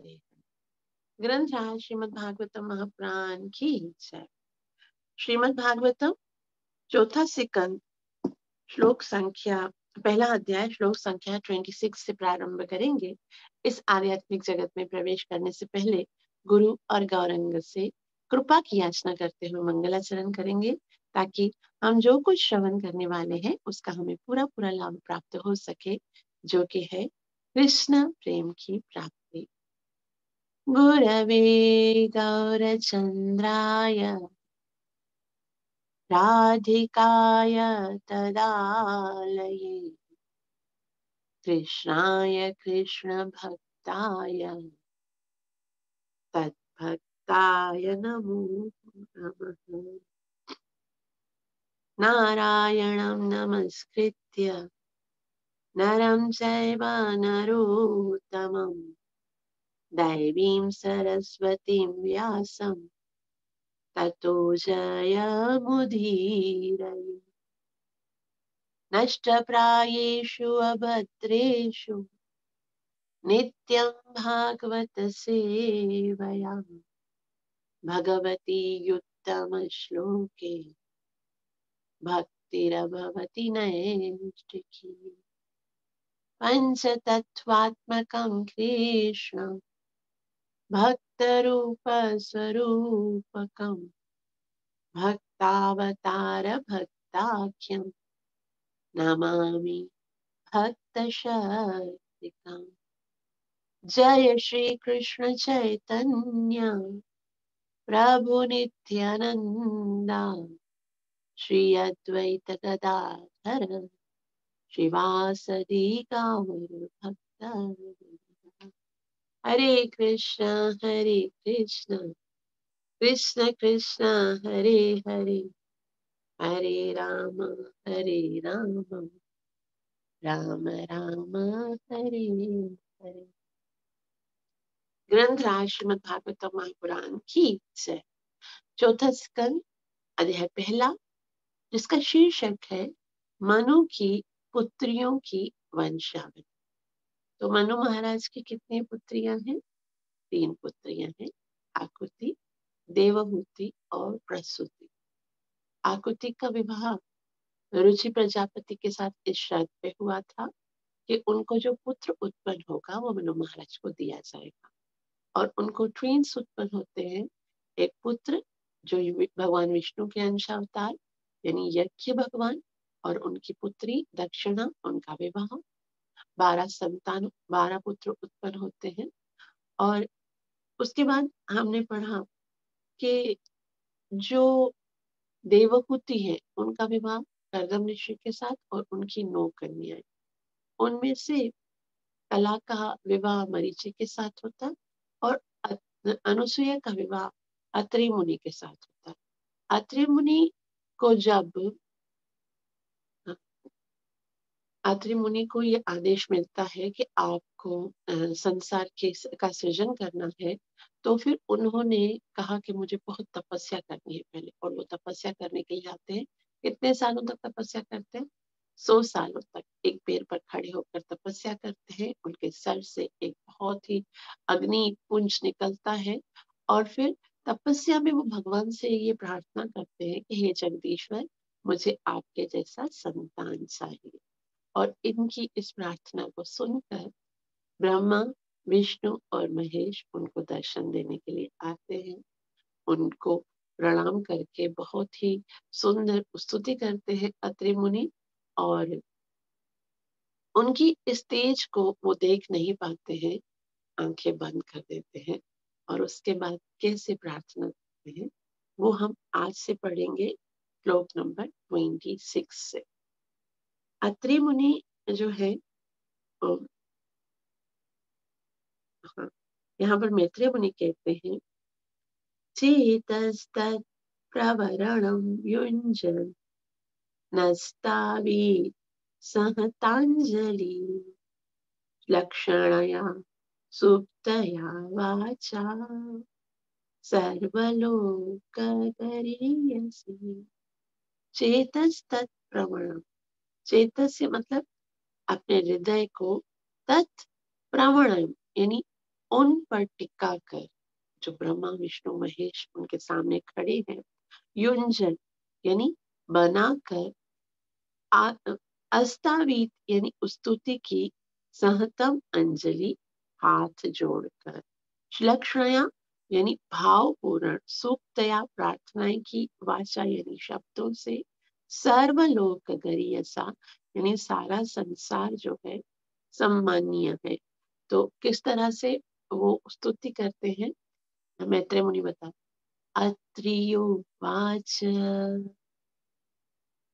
हरे। ग्रंथ श्रीमद् भागवतम महापुराण की जय। श्रीमद् भागवतम चौथा स्कंद श्लोक संख्या पहला अध्याय श्लोक संख्या 26 से प्रारंभ करेंगे। इस आध्यात्मिक जगत में प्रवेश करने से पहले गुरु और गौरंग से कृपा की याचना करते हुए मंगलाचरण करेंगे, ताकि हम जो कुछ श्रवण करने वाले हैं उसका हमें पूरा पूरा लाभ प्राप्त हो सके, जो कि है कृष्ण प्रेम की प्राप्ति। गुरवे गौरचन्द्राय राधिकाय तदालये कृष्णाय कृष्णभक्ताय तद्भक्ताय नमो नमः। नारायणं नमस्कृत्य नरं चैव नरोत्तमं दैवीं सरस्वतीं व्यासं ततो जयमुदीरये। नष्टप्रायेषु अभद्रेषु नित्यं भागवत सेवया भगवती उत्तमश्लोके भक्तिरभवति नैष्ठिकी। पञ्चतत्त्वात्मकं कृष्णं भक्तरूपस्वरूपकं भक्तावतार भक्ताख्यं नमामि भक्तशक्तिकम्। जय श्री कृष्ण चैतन्य प्रभु नित्यानंदा श्री अद्वैत गदाधर श्रीवासदि गौर भक्त। हरे कृष्ण कृष्ण कृष्ण हरे हरे, हरे राम राम राम हरे हरे। ग्रंथ श्रीमद् भागवत महापुराण की जय। चौथा स्कंद अध्याय पहला, जिसका शीर्षक है मनु की पुत्रियों की वंशावली। तो मनु महाराज की कितनी पुत्रियां हैं? 3 पुत्रियां हैं, आकुति, देवहूति और प्रसूति। आकुति का विवाह रुचि प्रजापति के साथ इस शर्त पे हुआ था कि उनको जो पुत्र उत्पन्न होगा वो मनु महाराज को दिया जाएगा। और उनको ट्विंस उत्पन्न होते हैं, एक पुत्र जो भगवान विष्णु के अंश अवतार यानी यज्ञ भगवान, और उनकी पुत्री दक्षिणा, उनका विवाह। 12 संतान, 12 पुत्र उत्पन्न होते हैं। और उसके बाद हमने पढ़ा कि जो देवहूति है उनका विवाह कर्दम ऋषि के साथ और उनकी 9 कन्याएं। उनमें से कला का विवाह मरीचि के साथ होता है और अनुसुईया का विवाह अत्रि मुनि के साथ होता है। अत्रि मुनि को जब अत्रि मुनि को ये आदेश मिलता है कि आपको संसार का सृजन करना है, तो फिर उन्होंने कहा कि मुझे बहुत तपस्या करनी है पहले। और वो तपस्या करने के लिए आते हैं। कितने सालों तक तपस्या करते हैं? 100 सालों तक एक पैर पर खड़े होकर तपस्या करते हैं। उनके सर से एक बहुत ही अग्नि पुंज निकलता है और फिर तपस्या में वो भगवान से ये प्रार्थना करते हैं कि हे जगदीश्वर, मुझे आपके जैसा संतान चाहिए। और इनकी इस प्रार्थना को सुनकर ब्रह्मा, विष्णु और महेश उनको दर्शन देने के लिए आते हैं। उनको प्रणाम करके बहुत ही सुंदर स्तुति करते हैं अत्रि मुनि, और उनकी इस तेज को वो देख नहीं पाते हैं, आंखें बंद कर देते हैं। और उसके बाद कैसे प्रार्थना करते हैं वो हम आज से पढ़ेंगे श्लोक नंबर 26 से। अत्रि मुनि जो है, हाँ, यहाँ पर मैत्रेय मुनि कहते हैं, चेतस्तत् प्रवरणं युञ्जन् नस्तावि सहताञ्जलि लक्षणया सुप्तया वाचा सर्वलोकगरीयसी। चेतस्तत् प्रवरणम, चेतस्य मतलब अपने हृदय को, तत् प्रवणम यानी उन पर टिका कर, जो ब्रह्मा विष्णु महेश उनके सामने खड़े हैं, युंजन यानी बनाकर, अस्तावीत यानी स्तुति की, सहतम अंजलि हाथ जोड़कर, श्लक्षणया यानी भावपूर्ण सूक्तया प्रार्थनाएं की, वाचा यानी शब्दों से, सर्वलोक गरीयसा यानी सारा संसार जो है सम्मानीय है। तो किस तरह से वो स्तुति करते हैं, मैत्रेय मुनि बता, अत्रियो वाच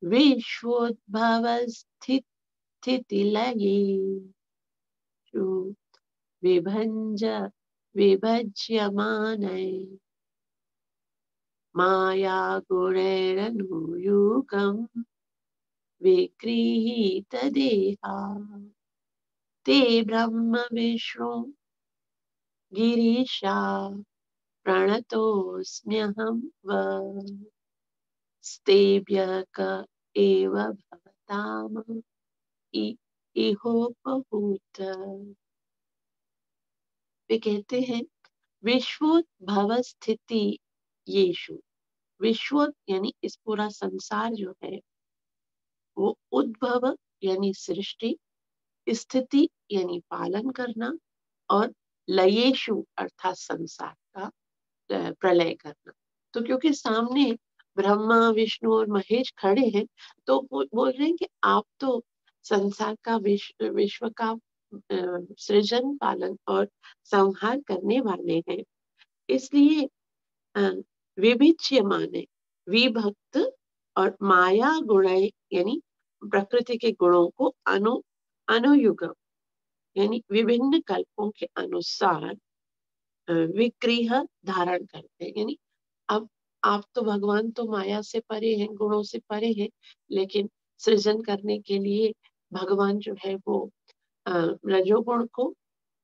विश्वोद्भव स्थितिलये विभञ्ज विभज्यमानै माया गुणैरनुयुगम् विगृहीतदेहा ते ब्रह्म विष्णु गिरीशा प्रणतोऽस्म्यहं स्तेभ्यक एव भवताम् इहोपहूत। वे कहते हैं, विश्वोद्भव स्थिति येषु, विश्व यानी इस पूरा संसार जो है, वो उद्भव यानी सृष्टि, स्थिति यानी पालन करना, और लयेशु अर्थात संसार का प्रलय करना। तो क्योंकि सामने ब्रह्मा विष्णु और महेश खड़े हैं, तो वो बोल रहे हैं कि आप तो संसार का विश्व का सृजन पालन और संहार करने वाले हैं। इसलिए विभिच्यमान है, विभक्त और माया गुण यानी प्रकृति के गुणों को अनुयुग यानी विभिन्न कल्पों के अनुसार विग्रह धारण करते हैं। यानी अब आप तो भगवान तो माया से परे हैं, गुणों से परे हैं, लेकिन सृजन करने के लिए भगवान जो है वो रजोगुण को,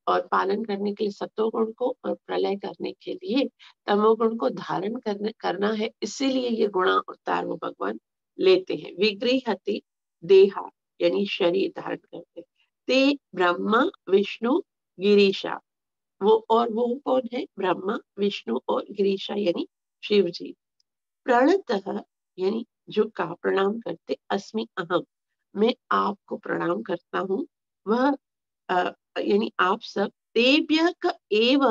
और पालन करने के लिए सत्वगुण को, और प्रलय करने के लिए तमोगुण को धारण करना है। इसीलिए ये गुणा अवतार वो भगवान लेते हैं। विगृहति देहा यानी शरीर धारण करते, ते ब्रह्मा विष्णु गिरीशा, वो कौन है, ब्रह्मा विष्णु और गिरीशा यानी शिव जी। प्रणतः यानी झुका प्रणाम करते, अस्मि अहम मैं आपको प्रणाम करता हूँ, वह यानी आप सब, तेभ्य एव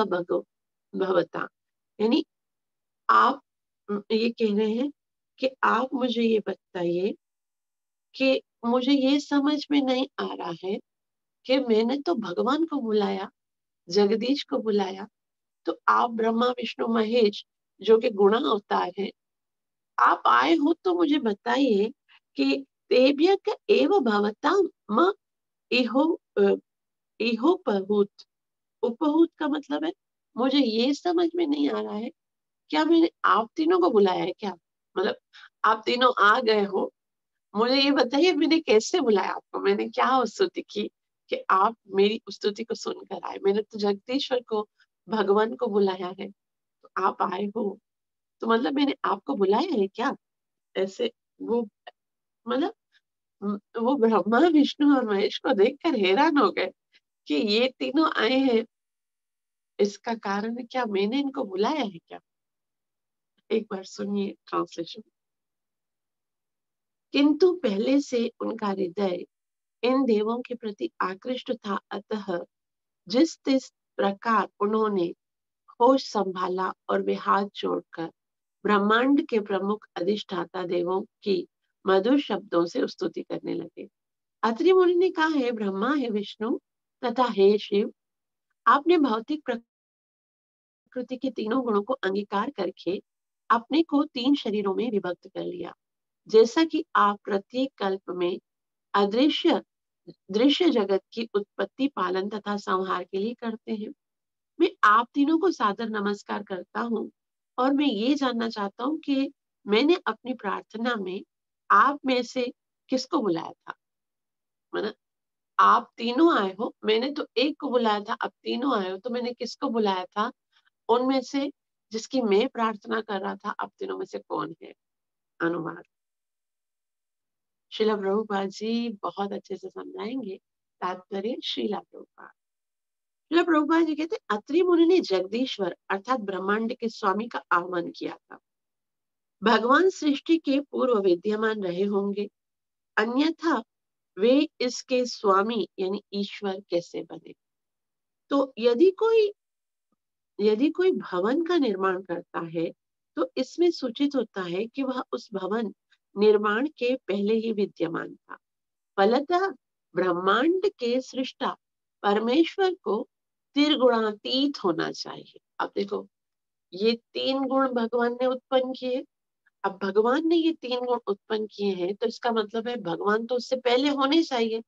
भवता यानी आप ये कह रहे हैं कि आप मुझे ये बताइए कि मुझे ये समझ में नहीं आ रहा है कि मैंने तो भगवान को बुलाया, जगदीश को बुलाया, तो आप ब्रह्मा विष्णु महेश जो कि गुणा अवतार है, आप आए हो तो मुझे बताइए कि तेभ्य एव भवता म इहो इहोपहूत, उपहूत का मतलब है मुझे ये समझ में नहीं आ रहा है, क्या मैंने आप तीनों को बुलाया है क्या, मतलब आप तीनों आ गए हो, मुझे ये बताइए मैंने कैसे बुलाया आपको, मैंने क्या स्तुति की कि आप मेरी स्तुति को सुनकर आए, मैंने तो जगदीश्वर को भगवान को बुलाया है, तो आप आए हो, तो मतलब मैंने आपको बुलाया है क्या, ऐसे वो मतलब वो ब्रह्मा विष्णु और महेश को देखकर हैरान हो गए कि ये तीनों आए हैं, इसका कारण क्या मैंने इनको बुलाया है क्या। एक बार सुनिए ट्रांसलेशन। किंतु पहले से उनका हृदय इन देवों के प्रति आकृष्ट था, अतः जिस प्रकार उन्होंने होश संभाला और वे हाथ जोड़कर ब्रह्मांड के प्रमुख अधिष्ठाता देवों की मधुर शब्दों से स्तुति करने लगे। अत्रि मुनि ने कहा, है ब्रह्मा, है विष्णु तथा हे शिव, आपने भौतिक प्रकृति के तीनों गुणों को अंगीकार करके अपने को 3 शरीरों में विभक्त कर लिया, जैसा कि आप प्रत्येक कल्प में अदृश्य दृश्य जगत की उत्पत्ति पालन तथा संहार के लिए करते हैं। मैं आप तीनों को सादर नमस्कार करता हूँ, और मैं ये जानना चाहता हूँ कि मैंने अपनी प्रार्थना में आप में से किसको बुलाया था, मतलब आप तीनों आए हो, मैंने तो एक को बुलाया था, अब तीनों आए हो तो मैंने किसको बुलाया था, उनमें से जिसकी मैं प्रार्थना कर रहा था, अब तीनों में से कौन है। अनुवाद श्रीला प्रभुपाद जी बहुत अच्छे से समझाएंगे, तात्पर्य श्रीला प्रभुपाद। जब प्रभुपाद जी कहते अत्रि मुनि ने जगदीश्वर अर्थात ब्रह्मांड के स्वामी का आह्वान किया था। भगवान सृष्टि के पूर्व विद्यमान रहे होंगे, अन्यथा वे इसके स्वामी यानी ईश्वर कैसे बने। तो यदि कोई भवन का निर्माण करता है तो इसमें सूचित होता है कि वह उस भवन निर्माण के पहले ही विद्यमान था। फलतः ब्रह्मांड के सृष्टा परमेश्वर को त्रिगुणातीत होना चाहिए। अब देखो, ये 3 गुण भगवान ने उत्पन्न किए। अब भगवान ने ये 3 गुण उत्पन्न किए हैं तो इसका मतलब है भगवान तो उससे पहले होने चाहिए।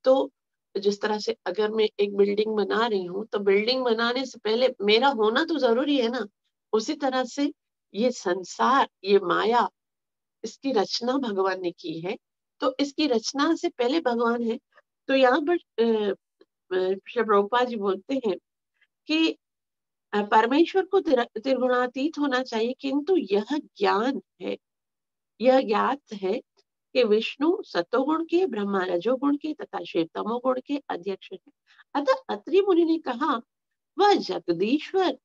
तो जिस तरह से अगर मैं एक बिल्डिंग बना रही हूँ तो बिल्डिंग बनाने से पहले मेरा होना तो जरूरी है ना। उसी तरह से ये संसार, ये माया, इसकी रचना भगवान ने की है, तो इसकी रचना से पहले भगवान है। तो यहाँ पर श्री प्रभुपाद जी बोलते हैं कि परमेश्वर को त्रिगुणातीत होना चाहिए, किंतु यह ज्ञान है, यह ज्ञात है कि विष्णु सतोगुण के, ब्रह्मा रजोगुण के तथा शिव तमोगुण के अध्यक्ष है। अतः अत्रि मुनि ने कहा, वह जगदीश्वर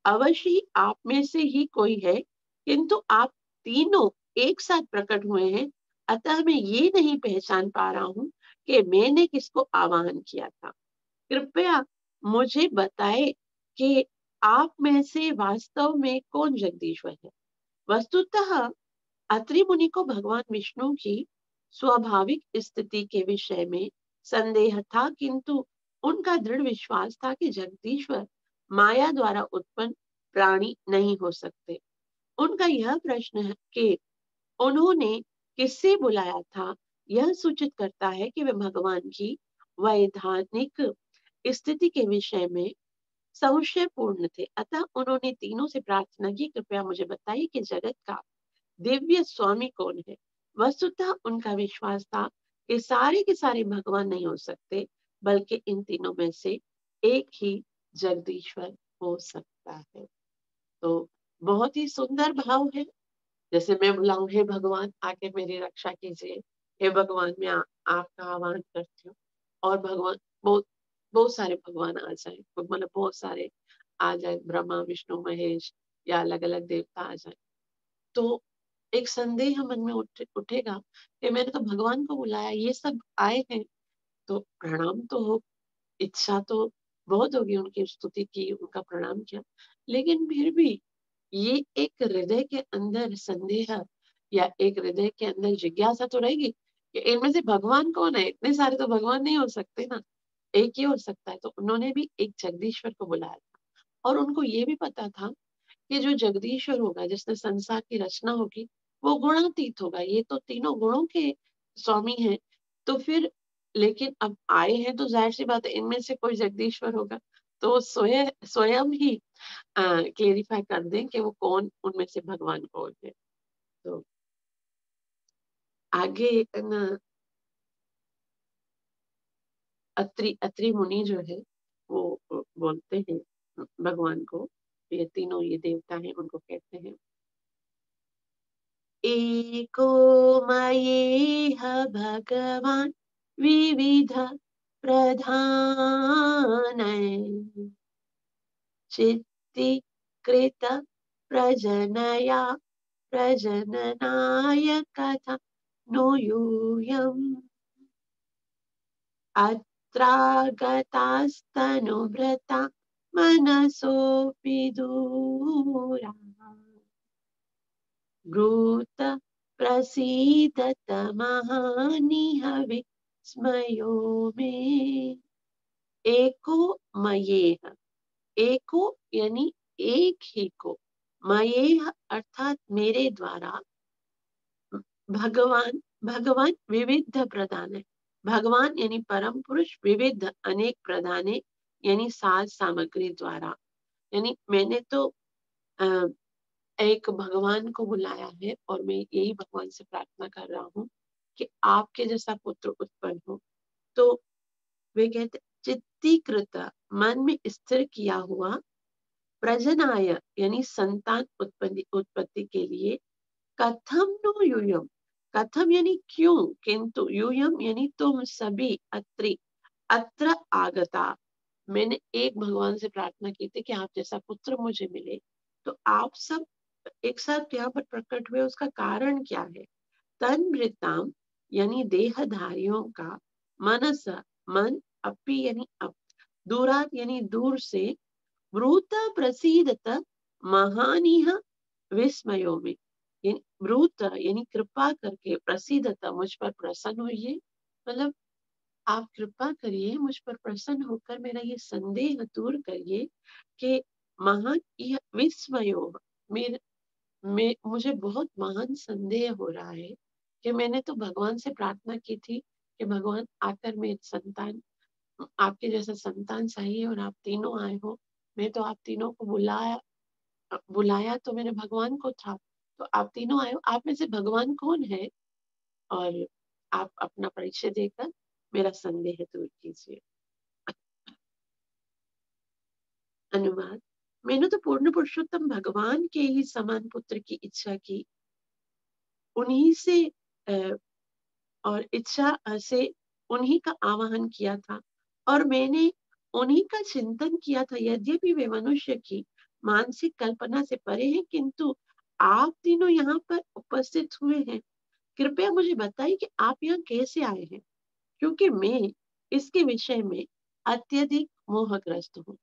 अवश्य ही आप में से ही कोई है, किंतु आप तीनों एक साथ प्रकट हुए हैं, अतः मैं ये नहीं पहचान पा रहा हूं कि मैंने किसको आवाहन किया था। कृपया मुझे बताए कि आप में से वास्तव में कौन जगदीश्वर है। वस्तुतः अत्रि मुनि को भगवान विष्णु की स्वाभाविक स्थिति के विषय में संदेह था, किंतु उनका दृढ़ विश्वास था कि जगदीश्वर माया द्वारा उत्पन्न प्राणी नहीं हो सकते। उनका यह प्रश्न है कि उन्होंने किससे बुलाया था, यह सूचित करता है कि वे भगवान की वैधानिक स्थिति के विषय में संशय पूर्ण थे। अतः उन्होंने तीनों से प्रार्थना की, कृपया मुझे बताइए कि जगत का दिव्य स्वामी कौन है। वस्तुतः उनका विश्वास था कि सारे के सारे भगवान नहीं हो सकते, बल्कि इन तीनों में से एक ही जगदीश्वर हो सकता है। तो बहुत ही सुंदर भाव है। जैसे मैं बुलाऊं, हे भगवान आके मेरी रक्षा कीजिए, हे भगवान मैं आपका आह्वान करती हूँ, और भगवान बहुत बहुत सारे भगवान आ जाए, मतलब बहुत सारे आ जाए, ब्रह्मा विष्णु महेश या अलग अलग देवता आ जाए, तो एक संदेह मन में उठेगा कि मैंने तो भगवान को बुलाया, ये सब आए हैं, तो प्रणाम तो हो, इच्छा तो बहुत होगी, उनकी स्तुति की, उनका प्रणाम किया, लेकिन फिर भी ये एक हृदय के अंदर संदेह या एक हृदय के अंदर जिज्ञासा तो रहेगी कि इनमें से भगवान कौन है। इतने सारे तो भगवान नहीं हो सकते ना, एक ही हो सकता है। तो उन्होंने भी एक जगदीश्वर को बुलाया था, और उनको ये भी पता था कि जो जगदीश्वर होगा, जिसने संसार की रचना होगी, वो गुणातीत होगा। ये तो तीनों गुणों के स्वामी हैं, तो फिर लेकिन अब आए हैं तो जाहिर सी बात है इनमें से कोई जगदीश्वर होगा, तो स्वयं स्वयं ही क्लेरिफाई कर दें कि वो कौन उनमें से भगवान कौन है। तो आगे न अत्रि मुनि जो है वो बोलते हैं भगवान को, ये तीनों ये देवता हैं, उनको कहते हैं, एको मयेह भगवान विविध प्रधान चित्तीकृत प्रजनया प्रजननाय कथा नो यूयम् अत्रागतास्तनुभृता मनसोऽपि दूरा ब्रूत प्रसीदत महानिह विस्मयो मे। एको मयेह, एको यानी एक ही को, मयेह अर्थात मेरे द्वारा, भगवान भगवान विविध प्रधान है। भगवान यानी परम पुरुष, विविध अनेक प्रधाने यानी साज सामग्री द्वारा, यानी मैंने तो एक भगवान को बुलाया है, और मैं यही भगवान से प्रार्थना कर रहा हूँ कि आपके जैसा पुत्र उत्पन्न हो। तो वे कहते चित्तीकृत, मन में स्थिर किया हुआ, प्रजनाय यानी संतान उत्पत्ति के लिए, कथम नो यूयम, कथम यानी क्यों, किंतु यूयम यानी तुम सभी, अत्र आगता मैंने एक भगवान से प्रार्थना की थी कि आप जैसा पुत्र मुझे मिले, तो आप सब एक साथ यहाँ पर प्रकट हुए, उसका कारण क्या है? तन्मृताम यानी देहधारियों का, मनस मन, अपि यानी अप, दूरात यानी दूर से, ब्रूत प्रसीदत महानिह विस्मयो में, यानी ब्रूत यानी कृपा करके, प्रसीदत मुझ पर प्रसन्न होइए, मतलब आप कृपा करिए, मुझ पर प्रसन्न होकर मेरा ये संदेह दूर करिए कि महान यह विस्मयो, मेरे मुझे बहुत महान संदेह हो रहा है कि मैंने तो भगवान से प्रार्थना की थी कि भगवान आकर मेरे संतान, आपके जैसा संतान चाहिए, और आप तीनों आए हो। मैं तो आप तीनों को बुलाया तो मैंने भगवान को था, तो आप तीनों आए हो, आप में से भगवान कौन है? और आप अपना परिचय देकर मेरा संदेह दूर कीजिए। अनुवाद: मैंने तो पूर्ण पुरुषोत्तम भगवान के ही समान पुत्र की इच्छा की, उन्हीं से और इच्छा से उन्हीं का आवाहन किया था, और मैंने उन्हीं का चिंतन किया था। यद्यपि वे मनुष्य की मानसिक कल्पना से परे हैं, किंतु आप तीनों यहाँ पर उपस्थित हुए हैं। कृपया मुझे बताइए कि आप यहाँ कैसे आए हैं, क्योंकि मैं इसके विषय में अत्यधिक मोहग्रस्त हूँ।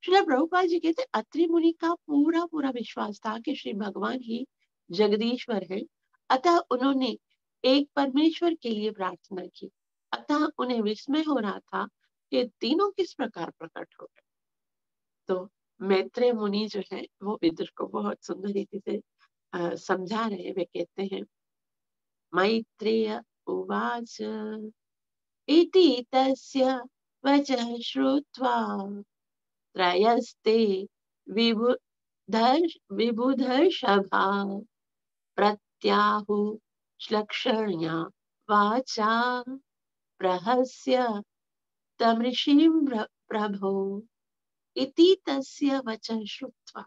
श्रील प्रभुपाद जी कहते, अत्रि मुनि का पूरा पूरा विश्वास था कि श्री भगवान ही जगदीश्वर है, अतः उन्होंने एक परमेश्वर के लिए प्रार्थना की। अतः उन्हें विस्मय हो रहा था कि तीनों किस प्रकार प्रकट हो गए। तो मैत्रेय मुनि जो है वो विदुर को बहुत सुंदर रीति से समझा रहे। वे कहते हैं, मैत्रेय उवाच इति तस्य वचः श्रुत्वा त्रयस्ते विबुधर्षभा प्रत्याहु श्लक्षण्या वाचा प्रहस्य तमृषिं प्रभो इति तस्य वचः श्रुत्वा।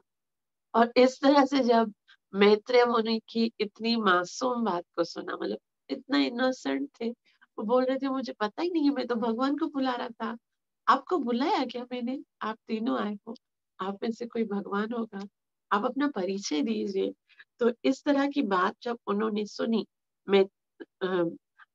और इस तरह से जब मैत्रेय मुनि की इतनी मासूम बात को सुना, मतलब इतना इनोसेंट थे, वो बोल रहे थे मुझे पता ही नहीं है, मैं तो भगवान को बुला रहा था। आपको बुलाया क्या मैंने? आप तीनों आए हो, आप में से कोई भगवान होगा, आप अपना परिचय दीजिए। तो इस तरह की बात जब उन्होंने सुनी, मैं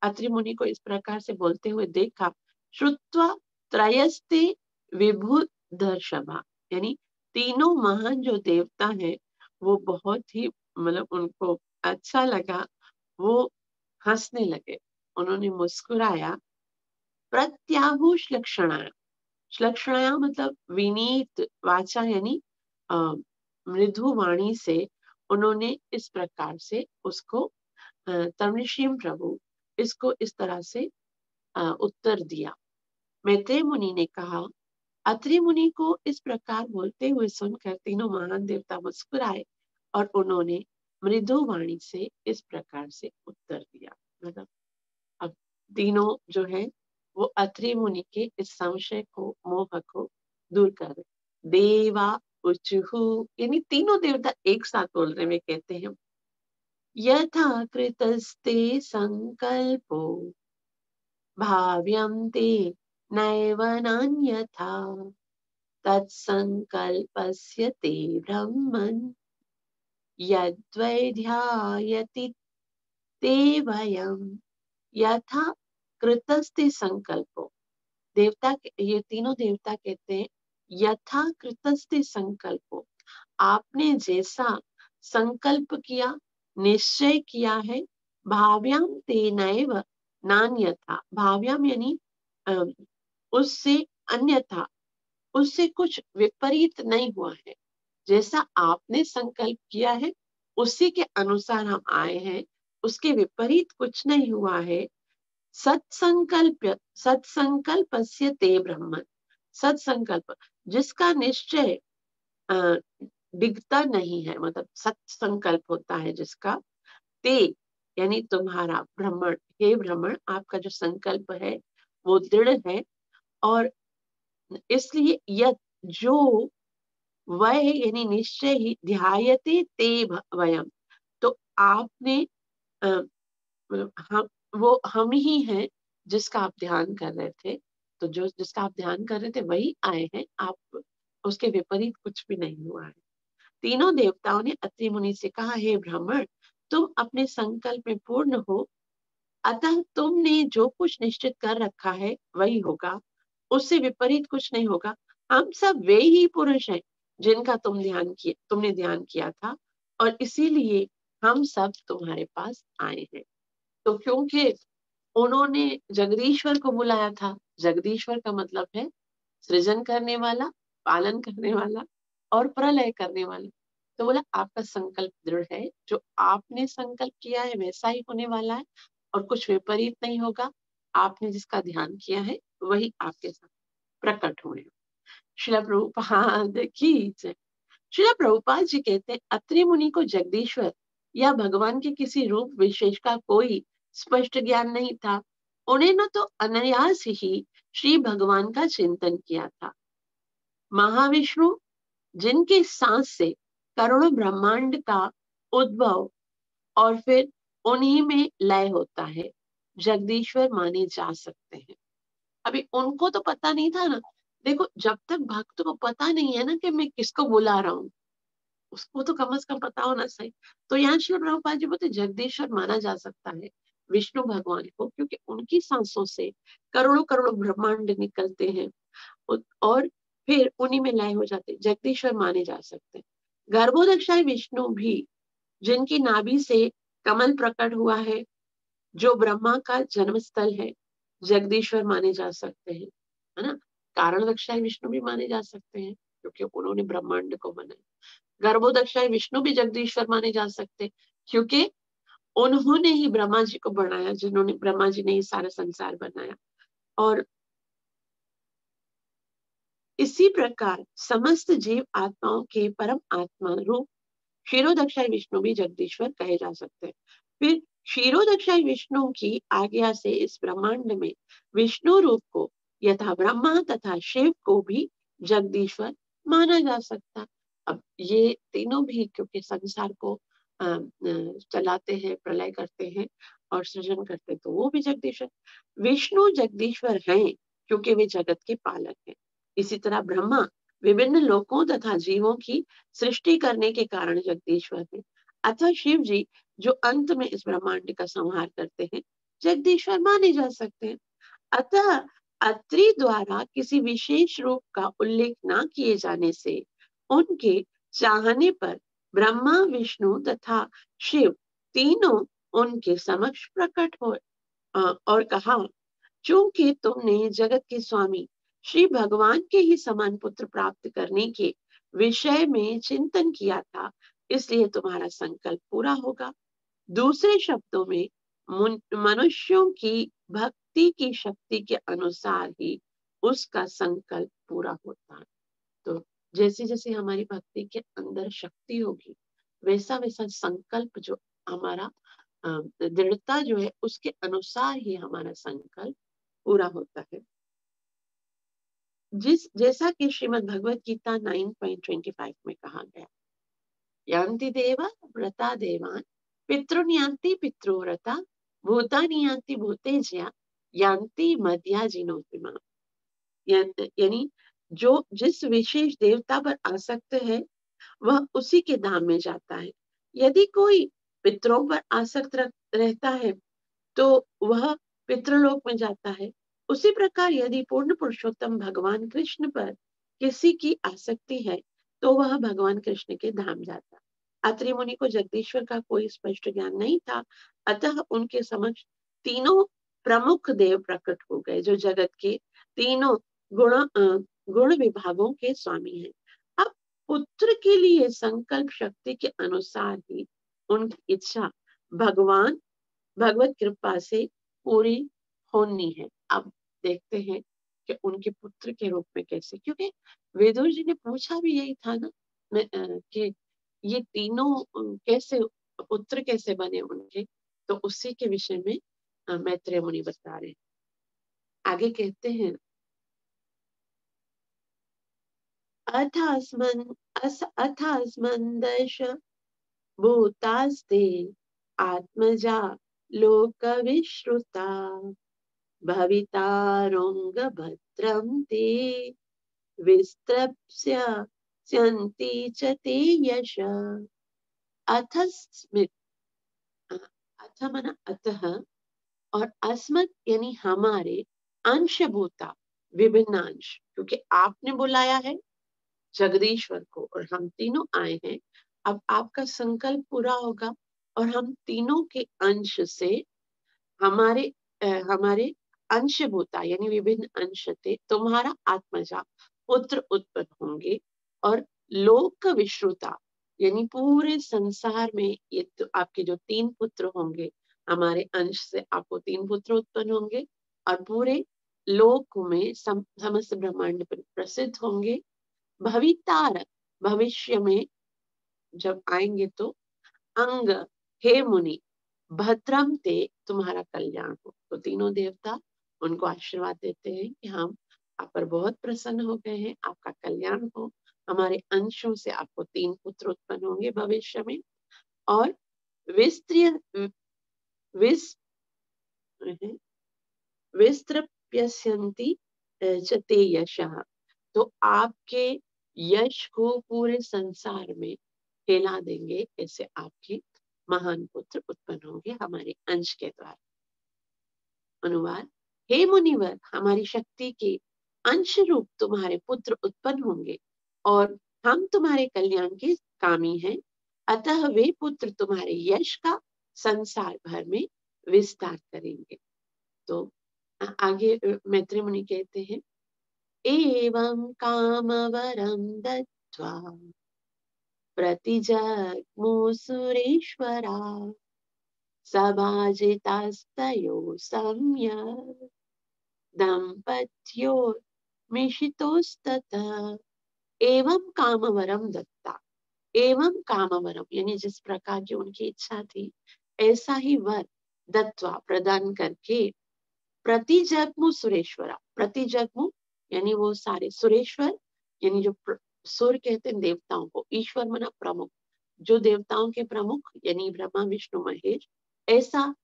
अत्रि मुनि को इस प्रकार से बोलते हुए देखा, श्रुत्वा त्रयस्ते विभु दर्शभा, यानी तीनों महान जो देवता हैं वो बहुत ही, मतलब उनको अच्छा लगा, वो हंसने लगे, उन्होंने मुस्कुराया। प्रत्याहु श्लक्षणाया, श्लक्षणाया मतलब विनीत वाचा, यानी मृदु वाणी से उन्होंने इस प्रकार से उसको तमृषिम प्रभु, इसको इस तरह से उत्तर दिया। मैत्रेय मुनि ने कहा, अत्रि मुनि को इस प्रकार बोलते हुए सुनकर तीनों महान देवता मुस्कुराए, और उन्होंने मृदु वाणी से इस प्रकार से उत्तर दिया। मतलब अब तीनों जो है वो अत्रि मुनि के इस संशय को, मोह को दूर कर दे। देवा उचुहु, यानी तीनों देवता एक साथ बोल रहे में कहते हैं, यथा कृतस्ते संकल्पो भाव्यं ते नैव नान्यथा तत्संकल्पस्य ते ब्रह्मन् यद्वै ध्यायति ते वयम् यथा कृतस्ते संकल्पो। ये तीनों देवता कहते हैं, यथा कृतस्ते संकल्पो, आपने जैसा संकल्प किया, निश्चय किया है, भाव्याम तेनैव नान्यथा, भाव्याम यानी उससे अन्यथा, उससे कुछ विपरीत नहीं हुआ है। जैसा आपने संकल्प किया है उसी के अनुसार हम आए हैं, उसके विपरीत कुछ नहीं हुआ है। सत्संकल्पस्य ते ब्रह्म, सत्संकल्प जिसका निश्चय डिगता नहीं है, मतलब सत्संकल्प होता है जिसका, ते यानी तुम्हारा, ब्रह्मण, हे ब्रह्मण, आपका जो संकल्प है वो दृढ़ है, और इसलिए यह जो वह यानी निश्चय ही, ध्यायते ते वयम, तो आपने मतलब हम, वो हम ही हैं जिसका आप ध्यान कर रहे थे। तो जो जिसका आप ध्यान कर रहे थे वही आए हैं, आप उसके विपरीत कुछ भी नहीं हुआ है। तीनों देवताओं ने अत्रि मुनि से कहा, हे ब्राह्मण, तुम अपने संकल्प में पूर्ण हो, अतः तुमने जो कुछ निश्चित कर रखा है वही होगा, उससे विपरीत कुछ नहीं होगा। हम सब वे ही पुरुष हैं जिनका तुमने ध्यान किया था, और इसीलिए हम सब तुम्हारे पास आए हैं। तो क्योंकि उन्होंने जगदीश्वर को बुलाया था, जगदीश्वर का मतलब है सृजन करने वाला, पालन करने वाला और प्रलय करने वाला। तो बोला आपका संकल्प दृढ़ है, जो आपने संकल्प किया है वैसा ही होने वाला है और कुछ विपरीत नहीं होगा। आपने जिसका ध्यान किया है वही आपके साथ प्रकट हुए। श्रील प्रभुपाद की जय। श्रील प्रभुपाद जी कहते हैं, अत्रि मुनि को जगदीश्वर या भगवान के किसी रूप विशेष का कोई स्पष्ट ज्ञान नहीं था। उन्हें न तो अनायास ही श्री भगवान का चिंतन किया था। महाविष्णु जिनके सांस से करोड़ों ब्रह्मांड का उद्भव और फिर उन्हीं में लय होता है, जगदीश्वर माने जा सकते हैं। अभी उनको तो पता नहीं था ना। देखो, जब तक भक्त को पता नहीं है ना कि मैं किसको बुला रहा हूँ, उसको तो कम से कम पता होना सही। तो यहाँ श्री प्रभुपाद जी बोलते जगदीश्वर माना जा सकता है विष्णु भगवान को, क्योंकि उनकी सांसों से करोड़ों करोड़ों ब्रह्मांड निकलते हैं और फिर उन्हीं में लय हो जाते, जगदीश्वर माने जा सकते हैं। गर्भोदक्षाय विष्णु भी, जिनकी नाभि से कमल प्रकट हुआ है, जो ब्रह्मा का जन्म स्थल है, जगदीश्वर माने जा सकते हैं, है ना। कारण दक्षाय विष्णु भी माने जा सकते हैं क्योंकि उन्होंने ब्रह्मांड को बनाया। गर्भोदक्षाय विष्णु भी जगदीश्वर माने जा सकते हैं क्योंकि उन्होंने ही ब्रह्मा जी को बनाया, जिन्होंने ब्रह्मा जी ने ही सारा संसार बनाया। और इसी प्रकार समस्त जीव आत्माओं के परम आत्मा रूप क्षीरोदक्षाय विष्णु भी जगदीश्वर कहे जा सकते हैं। फिर क्षीरोदक्षाय विष्णु की आज्ञा से इस ब्रह्मांड में विष्णु रूप को यथा ब्रह्मा तथा शिव को भी जगदीश्वर माना जा सकता है। अब ये तीनों भी क्योंकि संसार को चलाते हैं, प्रलय करते हैं और सृजन करते हैं, तो वो भी जगदीश्वर। विष्णु जगदीश्वर हैं क्योंकि वे जगत के पालक हैं। इसी तरह ब्रह्मा विभिन्न लोकों तथा जीवों की सृष्टि करने के कारण जगदीश्वर है। अतः शिव जी जो अंत में इस ब्रह्मांड का संहार करते हैं, जगदीश्वर माने जा सकते हैं। अतः अत्रि द्वारा किसी विशेष रूप का उल्लेख न किए जाने से उनके चाहने पर ब्रह्मा विष्णु तथा शिव तीनों उनके समक्ष प्रकट हुए और कहा, चूंकि तुमने जगत के स्वामी श्री भगवान के ही समान पुत्र प्राप्त करने के विषय में चिंतन किया था, इसलिए तुम्हारा संकल्प पूरा होगा। दूसरे शब्दों में मनुष्यों की भक्ति की शक्ति के अनुसार ही उसका संकल्प पूरा होता है। तो जैसे जैसे हमारी भक्ति के अंदर शक्ति होगी, वैसा वैसा संकल्प जो हमारा दृढ़ता जो है उसके अनुसार ही हमारा संकल्प पूरा होता है। जैसा कि श्रीमद् भगवत गीता 9.25 में कहा गया, यान्ति देवा व्रता देवान पितृन यान्ति पितृव्रता भूतानि यान्ति भूतेज्या यान्ति मद्या जिनोतिमा। यानी जो जिस विशेष देवता पर आसक्त है वह उसी के धाम में जाता है। यदि कोई पितरों पर आसक्त रहता है तो वह पितृलोक में जाता है। उसी प्रकार यदि पूर्ण पुरुषोत्तम भगवान कृष्ण पर किसी की आसक्ति है तो वह भगवान कृष्ण के धाम जाता है। अत्रि मुनि को जगदीश्वर का कोई स्पष्ट ज्ञान नहीं था, अतः उनके समक्ष तीनों प्रमुख देव प्रकट हो गए जो जगत के तीनों गुण विभागों के स्वामी हैं। अब पुत्र के लिए संकल्प शक्ति के अनुसार ही उनकी इच्छा भगवान भगवत कृपा से पूरी होनी है। अब देखते हैं कि उनके पुत्र के रूप में कैसे, क्योंकि वेदों जी ने पूछा भी यही था ना कि ये तीनों कैसे पुत्र कैसे बने उनके, तो उसी के विषय में मैत्रेय मुनि बता रहे हैं। आगे कहते हैं, अथास्मन् दश भूतास्ते आत्मजा लोकविश्रुता भवितारोङ्गभद्रं ते विस्तृप्स्यन्ति च ते यश। अथ स्मित, अथ मना अतः, और अस्मत् यानी हमारे, अंशभूता विभिन्न अंश, क्योंकि आपने बुलाया है जगदीश्वर को और हम तीनों आए हैं। अब आपका संकल्प पूरा होगा और हम तीनों के अंश से हमारे हमारे अंशभूता यानी विभिन्न अंश से तुम्हारा आत्मजा पुत्र उत्पन्न होंगे। और लोक विश्रुता यानी पूरे संसार में ये तो आपके जो 3 पुत्र होंगे, हमारे अंश से आपको 3 पुत्र उत्पन्न होंगे और पूरे लोक में समस्त ब्रह्मांड पर प्रसिद्ध होंगे। भवितार भविष्य में जब आएंगे तो अंग, हे मुनि, भद्रम ते तुम्हारा कल्याण हो। तो तीनों देवता उनको आशीर्वाद देते हैं कि हम आप पर बहुत प्रसन्न हो गए हैं, आपका कल्याण हो, हमारे अंशों से आपको 3 पुत्र उत्पन्न होंगे भविष्य में। और विस्त्रिय विस विस्तृप्यस्यन्ति च ते यशः। तो आपके यश को पूरे संसार में फैला देंगे, ऐसे आपके महान पुत्र उत्पन्न होंगे हमारे अंश के द्वारा। अनुवाद, हे मुनिवर, हमारी शक्ति के अंश रूप तुम्हारे पुत्र उत्पन्न होंगे और हम तुम्हारे कल्याण के कामी हैं। अतः वे पुत्र तुम्हारे यश का संसार भर में विस्तार करेंगे। तो आगे मैत्री मुनि कहते हैं, एवं कामवरं दत्त्वा प्रतिजग्मुसुरेश्वरा सभाजितास्तयो सम्यक् दम्पत्योर्मिषितोस्ततः। एवं कामवरम दत्ता, एवं कामवरम यानी जिस प्रकार की उनकी इच्छा थी ऐसा ही वर दत्वा प्रदान करके, प्रतिजग्मु सुरेश्वरा, प्रतिजग्मु यानी वो सारे सुरेश्वर यानी जो सुर कहते हैं देवताओं को, ईश्वर मना प्रमुख, जो देवताओं के प्रमुख यानी ब्रह्मा विष्णु महेश, ऐसा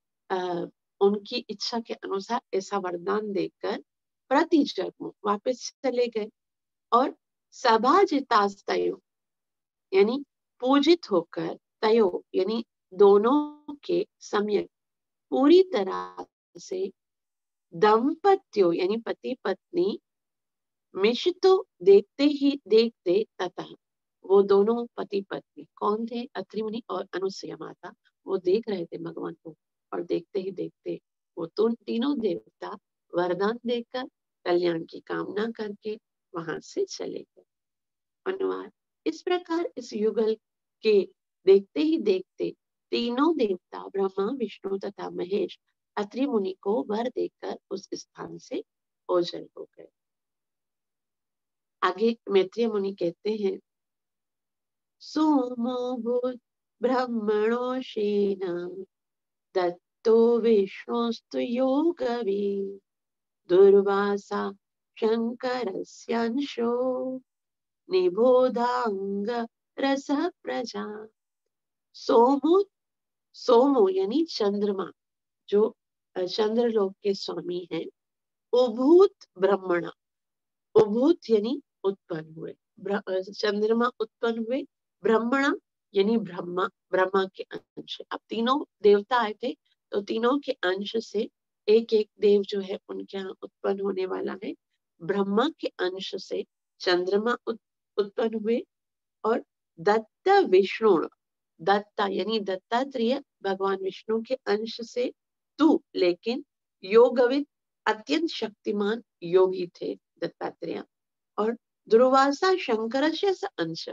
उनकी इच्छा के अनुसार ऐसा वरदान देकर प्रतिजग्मु वापस चले गए। और सभाजितास्तयो यानी पूजित होकर, तयो यानी दोनों के सम्यक पूरी तरह से, दंपत्यो यानी पति पत्नी, मिशितो देखते ही देखते, तथा वो दोनों पति पत्नी कौन थे? अत्रि मुनि और अनुसुईया माता। वो देख रहे थे भगवान को और देखते ही देखते वो तीनों देवता वरदान देकर कल्याण की कामना करके वहां से चले गए। अनुवाद, इस प्रकार इस युगल के देखते ही देखते तीनों देवता ब्रह्मा विष्णु तथा महेश अत्रि मुनि को वर देकर उस स्थान से ओझल हो गए। आगे मैत्रेय मुनि कहते हैं, सोमो भूत ब्रह्मणोषेण दत्तो विष्णुस्तु योगवे दुर्वासा शंकरस्यांशो निबोधांग रस प्रजा। सोमो, सोमो यानी चंद्रमा, जो चंद्रलोक के स्वामी हैं, उभूत ब्रह्मणा, उभूत यानी उत्पन्न हुए, चंद्रमा उत्पन्न हुए, ब्रह्मणा यानी ब्रह्मा, ब्रह्मा के अंश। अब तीनों देवता आए थे तो तीनों के अंश से एक एक देव जो है उनके यहाँ उत्पन्न होने वाला है। ब्रह्मा के अंश से चंद्रमा उत्पन्न हुए और दत्त विष्णु, दत्ता यानी दत्तात्रेय भगवान विष्णु के अंश से तू, लेकिन योगविद अत्यंत शक्तिमान योगी थे दत्तात्रेय। और दुर्वासा शंकर अंश,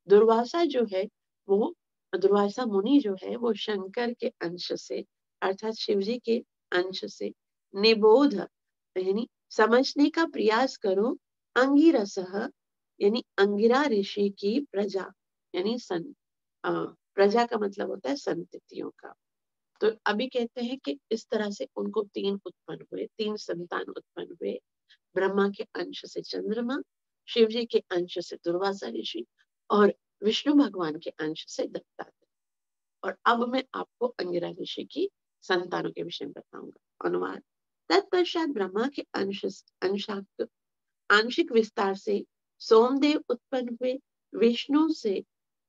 दुर्वासा जो है वो, दुर्वासा मुनि जो है वो शंकर के अंश से अर्थात शिव जी के अंश से, निबोध यानी समझने का प्रयास करो, अंगिरस यानी अंगिरा ऋषि की प्रजा यानी प्रजा का मतलब होता है संततियों का। तो अभी कहते हैं कि इस तरह से उनको 3 उत्पन्न हुए, 3 संतान उत्पन्न हुए, ब्रह्मा के अंश से चंद्रमा, शिव जी के अंश से दुर्वासा ऋषि और विष्णु भगवान के अंश से दत्तात्रेय। और अब मैं आपको अंगिरा ऋषि की संतानों के विषय में बताऊंगा। अनुवाद, तत्पश्चात ब्रह्मा के आंशिक विस्तार से सोमदेव उत्पन्न हुए। विष्णु से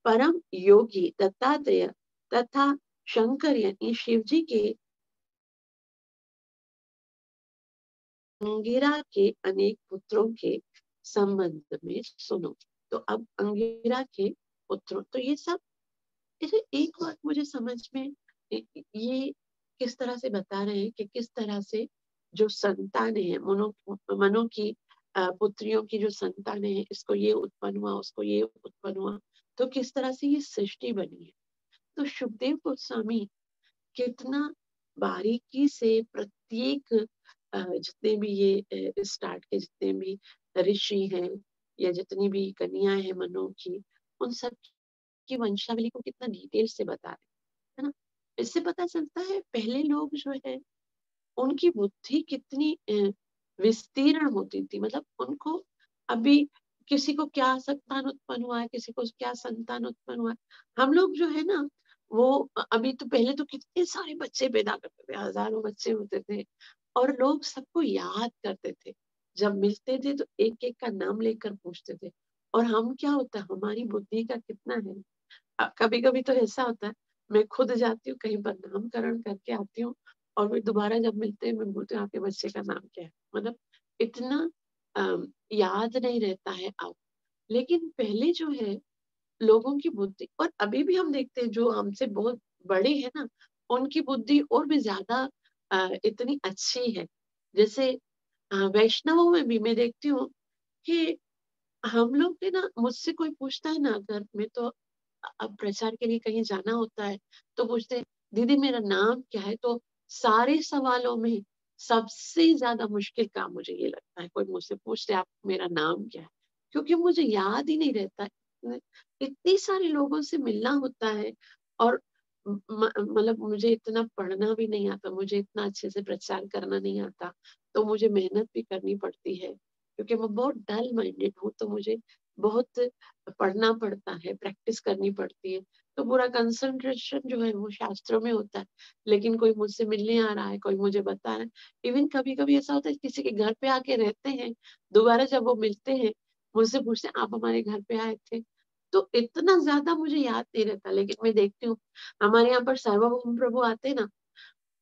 परम योगी दत्तात्रेय तथा शंकर यानी शिव जी के अंगिरा के अनेक पुत्रों के संबंध में सुनो। तो अब अंगिरा के पुत्रों, तो ये सब, इसे एक बात मुझे समझ में ये किस तरह से बता रहे हैं कि किस तरह से जो संतानें हैं, मनो की पुत्रियों की जो संतानें हैं, इसको ये उत्पन्न हुआ, उसको ये उत्पन्न हुआ, तो किस तरह से ये सृष्टि बनी है। तो शुकदेव गोस्वामी कितना बारीकी से प्रत्येक जितने भी ये स्टार्ट के जितने भी ऋषि हैं या जितनी भी कन्याएं हैं मनु की, उन सब की वंशावली को कितना डिटेल से बता रहे है ना। इससे पता चलता है पहले लोग जो है उनकी बुद्धि कितनी विस्तीर्ण होती थी। मतलब उनको अभी किसी को क्या संतान उत्पन्न हुआ है, किसी को क्या संतान उत्पन्न हुआ है, हम लोग जो है ना वो अभी तो, पहले तो कितने सारे बच्चे पैदा करते थे, हजारों बच्चे होते थे और लोग सबको याद करते थे। जब मिलते थे तो एक एक का नाम लेकर पूछते थे। और हम क्या होता है, हमारी बुद्धि का कितना है, कभी कभी तो ऐसा होता है मैं खुद जाती हूँ कहीं पर नामकरण करके आती हूँ और फिर दोबारा जब मिलते हैं मैं बोलती हूँ आपके बच्चे का नाम क्या है। मतलब इतना याद नहीं रहता है अब। लेकिन पहले जो है लोगों की बुद्धि, और अभी भी हम देखते हैं जो हमसे बहुत बड़े हैं ना, उनकी बुद्धि और भी ज्यादा इतनी अच्छी है। जैसे वैष्णवों में भी मैं देखती हूँ कि हम लोग के ना, मुझसे कोई पूछता है ना अगर, मैं तो अब प्रचार के लिए कहीं जाना होता है तो पूछते हैं दीदी मेरा नाम क्या है। तो सारे सवालों में सबसे ज्यादा मुश्किल काम मुझे ये लगता है, कोई मुझसे पूछते आप मेरा नाम क्या है, क्योंकि मुझे याद ही नहीं रहता। इतनी सारे लोगों से मिलना होता है और मतलब मुझे इतना पढ़ना भी नहीं आता, मुझे इतना अच्छे से प्रचार करना नहीं आता, तो मुझे मेहनत भी करनी पड़ती है क्योंकि मैं बहुत डल माइंडेड हूँ। तो मुझे बहुत पढ़ना पड़ता है, प्रैक्टिस करनी पड़ती है। तो पूरा कंसंट्रेशन जो है वो शास्त्रों में होता है। लेकिन कोई मुझसे मिलने आ रहा है, कोई मुझे बता रहा है, इवन कभी कभी ऐसा होता है किसी के घर पे आके रहते हैं, दोबारा जब वो मिलते हैं मुझसे पूछते हैं आप हमारे घर पे आए थे। तो इतना ज्यादा मुझे याद नहीं रहता। लेकिन मैं देखती हूँ हमारे यहाँ पर सार्वभौम प्रभु आते हैं ना,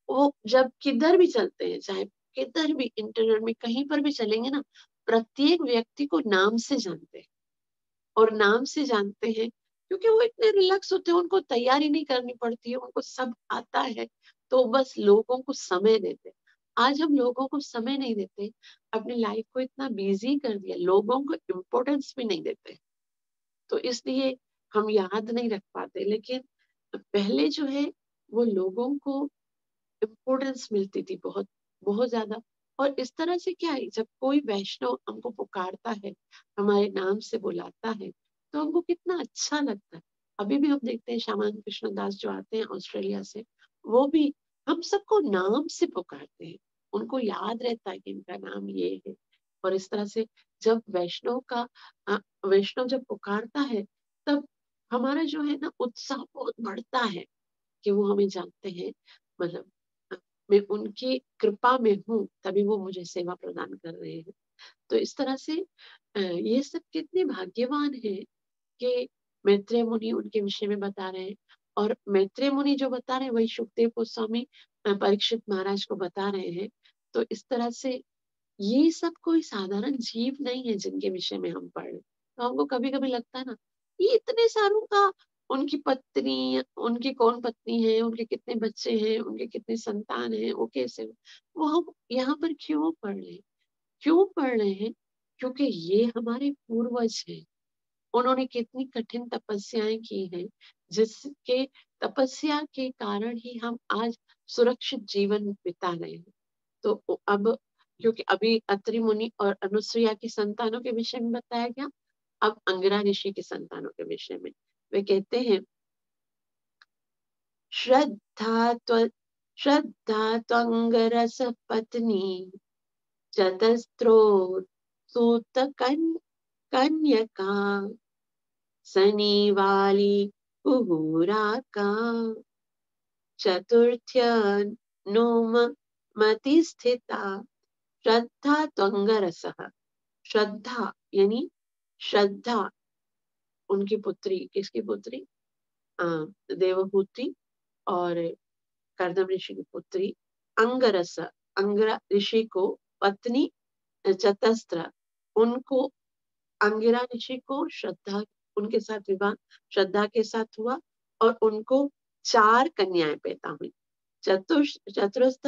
वो जब किधर भी चलते हैं, चाहे किधर भी इंटरनेट में कहीं पर भी चलेंगे ना, प्रत्येक व्यक्ति को नाम से जानते हैं। और नाम से जानते हैं क्योंकि वो इतने रिलैक्स होते हैं, उनको तैयारी नहीं करनी पड़ती है, उनको सब आता है। तो बस लोगों को समय देते हैं। आज हम लोगों को समय नहीं देते, अपनी लाइफ को इतना बिजी कर दिया, लोगों को इम्पोर्टेंस भी नहीं देते, तो इसलिए हम याद नहीं रख पाते। लेकिन पहले जो है वो लोगों को इम्पोर्टेंस मिलती थी बहुत, बहुत ज्यादा। और इस तरह से क्या है, जब कोई वैष्णव हमको पुकारता है, हमारे नाम से बुलाता है, तो हमको कितना अच्छा लगता है। अभी भी हम देखते हैं श्यामान कृष्ण दास जो आते हैं ऑस्ट्रेलिया से, वो भी हम सबको नाम से पुकारते हैं, उनको याद रहता है कि इनका नाम ये है। और इस तरह से जब वैष्णव जब पुकारता है, तब हमारा जो है ना उत्साह बहुत बढ़ता है कि वो हमें जानते हैं। मतलब मैं उनकी कृपा में हूँ तभी वो मुझे सेवा प्रदान कर रहे हैं। तो इस तरह से ये सब कितने भाग्यवान हैं कि मैत्रेय मुनि उनके विषय में बता रहे हैं। और मैत्रेय मुनि जो बता रहे हैं वही सुखदेव गोस्वामी परीक्षित महाराज को बता रहे हैं। तो इस तरह से ये सब कोई साधारण जीव नहीं है जिनके विषय में हम पढ़ रहे। तो हमको कभी कभी लगता है ना, ये इतने सारों का, उनकी पत्नी, उनकी कौन पत्नी है, उनके कितने बच्चे हैं, उनके कितने संतान हैं, वो कैसे, वो हम यहाँ पर क्यों पढ़ रहे हैं? क्यों पढ़ रहे हैं? क्योंकि ये हमारे पूर्वज हैं। उन्होंने कितनी कठिन तपस्याएं की हैं, जिसके तपस्या के कारण ही हम आज सुरक्षित जीवन बिता रहे हैं। तो अब, क्योंकि अभी अत्रि मुनि और अनुसुईया की संतानों के विषय में बताया गया, अब अंगिरा ऋषि की संतानों के विषय में वे कहते हैं, श्रद्धा त्व श्रद्धा त्वंगरस पत्नी चतस्त्रो सूत कन्यका सनीवाली कुहूरा का चतुर्थ्य नुम मति स्थिता श्रद्धा त्वंगरसः। श्रद्धा यानी श्रद्धा उनकी पुत्री, किसकी पुत्री? देवहूति और कर्दम ऋषि की पुत्री अंगरस, अंगिरा ऋषि को पत्नी चतस्त्र, उनको अंगिरा ऋषि को श्रद्धा, उनके साथ विवाह श्रद्धा के साथ हुआ और उनको 4 कन्याएं पैदा हुई। चतुर्थ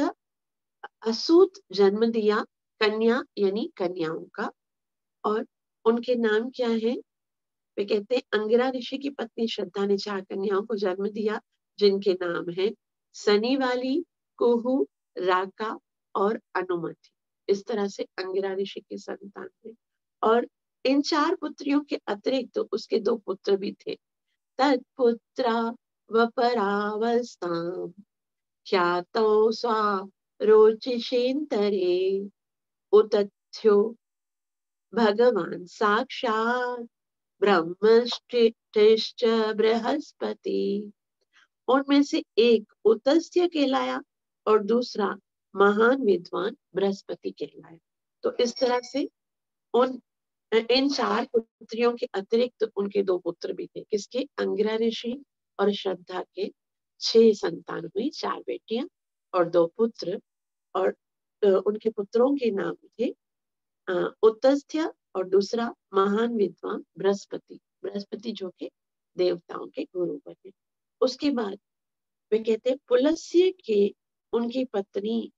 असूत जन्म दिया, कन्या यानी कन्याओं का, और उनके नाम क्या है? वे कहते हैं अंगिरा ऋषि की पत्नी श्रद्धा ने 4 कन्याओं को जन्म दिया जिनके नाम है सनी वाली, कुहू, राका और अनुमति। इस तरह से अंगिरा ऋषि की संतान है। और इन 4 पुत्रियों के अतिरिक्त तो उसके 2 पुत्र भी थे। तत्पुत्रा वपरावस्ताम ख्यातौ स्वा रोचिषेन्तरे उतथ्यो भगवान साक्षात् ब्रह्मष्टिश्च बृहस्पति। उनमें से एक उतस्य कहलाया और दूसरा महान विद्वान बृहस्पति कहलाया। तो इस तरह से इन 4 पुत्रियों के अतिरिक्त उनके 2 पुत्र भी थे। किसके? अंगिरा ऋषि और श्रद्धा के 6 संतान हुई, 4 बेटियां और 2 पुत्र। और उनके पुत्रों के नाम थे उतस्थ्य और दूसरा महान विद्वान बृहस्पति। बृहस्पति जो के देवताओं के गुरु बने। उसके बाद वे कहते हैं पुलस्त्य के उनकी पत्नी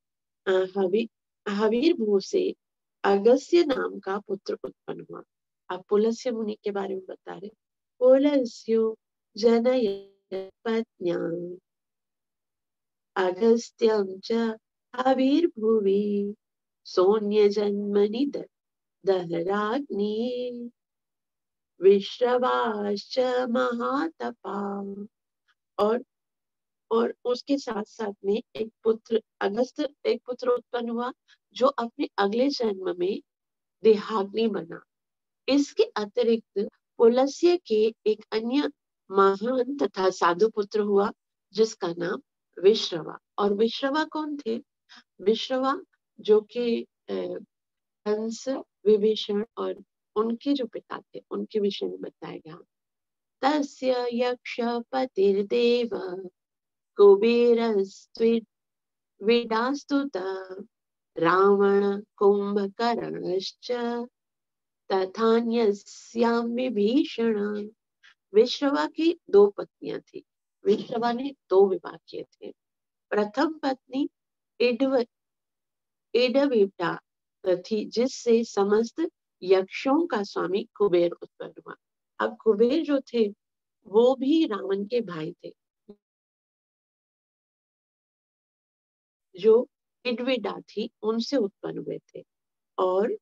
हवीरभू से अगस्त्य नाम का पुत्र उत्पन्न हुआ। अब पुलस्त्य मुनि के बारे में बता रहे। पुलस्त्यो जनयत् पत्न्या अगस्त्यं च हवीर्भुवि सोन्य जन्मनि दहराग्नि विश्रवाश्च महातपा। और उसके साथ साथ में एक पुत्र अगस्त, एक पुत्र उत्पन्न हुआ जो अपने अगले जन्म में देहाग्नि बना। इसके अतिरिक्त पुलस्त्य के एक अन्य महान तथा साधु पुत्र हुआ जिसका नाम विश्रवा। और विश्रवा कौन थे? विश्रवा जो कि हंस, विभीषण और उनके जो पिता थे उनके विषय में बताया गया। तस्य यक्षपतिर्देव कुबेरस्त्विडास्तुतः रावण कुंभकर्णश्च तथान्यस्यां विभीषण। विश्रवा की 2 पत्नियां थी। विश्रवा ने 2 विवाह किए थे। प्रथम पत्नी इडविटा थी जिससे समस्त यक्षों का स्वामी कुबेर उत्पन्न हुआ। अब कुबेर जो थे वो भी रावण के भाई थे जो इडविडा थी उनसे उत्पन्न हुए थे। और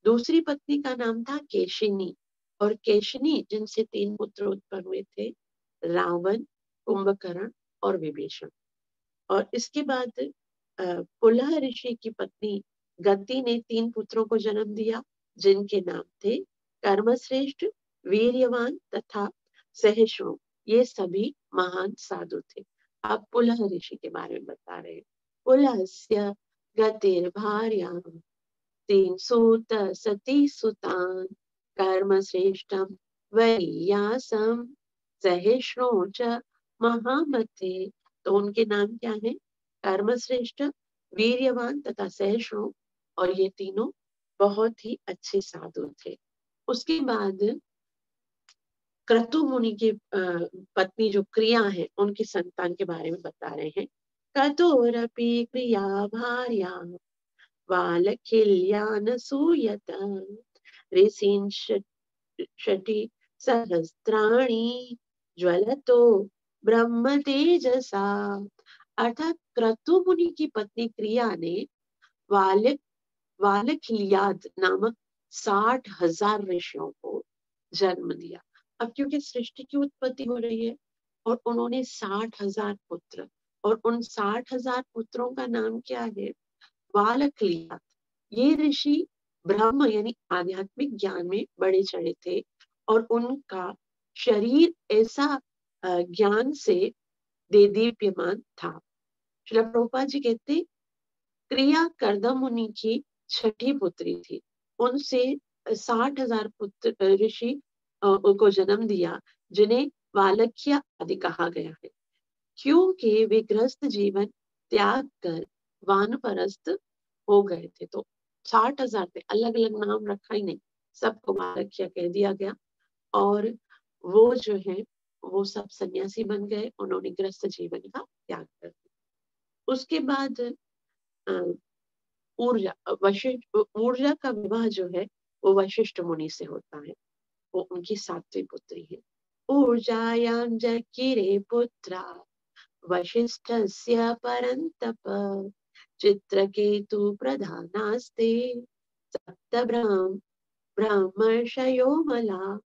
दूसरी पत्नी का नाम था केशिनी। और केशिनी जिनसे 3 पुत्र उत्पन्न हुए थे, रावण, कुंभकर्ण और विभीषण। और इसके बाद पुलह ऋषि की पत्नी गति ने 3 पुत्रों को जन्म दिया जिनके नाम थे कर्मश्रेष्ठ, वीर्यवान तथा सहिष्णु। ये सभी महान साधु थे। अब पुलह ऋषि के बारे में बता रहे हैं। पुलहस्य गतिर्भार्यां 3 सूत सती सुतान कर्मश्रेष्ठम वैयासम सहिष्णु च महामते। तो उनके नाम क्या है? कर्मश्रेष्ठ, वीर्यवान तथा सहिष्णु। और ये तीनों बहुत ही अच्छे साधु थे। उसके बाद क्रतु मुनि की पत्नी जो क्रिया है उनकी संतान के बारे में बता रहे हैं। क्रतुरपि क्रिया भार्या वालखिल्यानसूयत ऋषि सहस्त्राणि ज्वलतो ब्रह्म तेजसा। अर्थात क्रतु मुनि की पत्नी क्रिया ने वालखिल्याद नामक 60,000 ऋषियों को जन्म दिया। अब क्योंकि सृष्टि की उत्पत्ति हो रही है और उन्होंने 60,000 पुत्र, और उन 60,000 पुत्रों का नाम क्या है? वालखिल्याद। ये ऋषि ब्रह्म यानी आध्यात्मिक ज्ञान में बड़े चढ़े थे और उनका शरीर ऐसा ज्ञान से देदीप्यमान था। श्रील प्रभुपाद जी कहते क्रिया कर्दम मुनि की छठी पुत्री थी। उनसे 60,000 पुत्र ऋषि को जन्म दिया, जिन्हें वालख्य आदि कहा गया है, क्योंकि वे गृहस्थ जीवन त्याग कर वानप्रस्थ हो गए थे। तो 60,000 थे, अलग अलग नाम रखा ही नहीं, सबको वालख्य कह दिया गया। और वो जो है वो सब सन्यासी बन गए, उन्होंने गृहस्थ जीवन का त्याग कर दिया। उसके बाद ऊर्जा वशिष्ठ ऊर्जा का विवाह जो है वो वशिष्ठ मुनि से होता है, वो उनकी सातवीं पुत्री है। ऊर्जायां जकिरे पुत्रा वशिष्ठस्य परन्तप चित्रकेतु प्रधानास्ते सप्त ब्रह्मर्षयो मला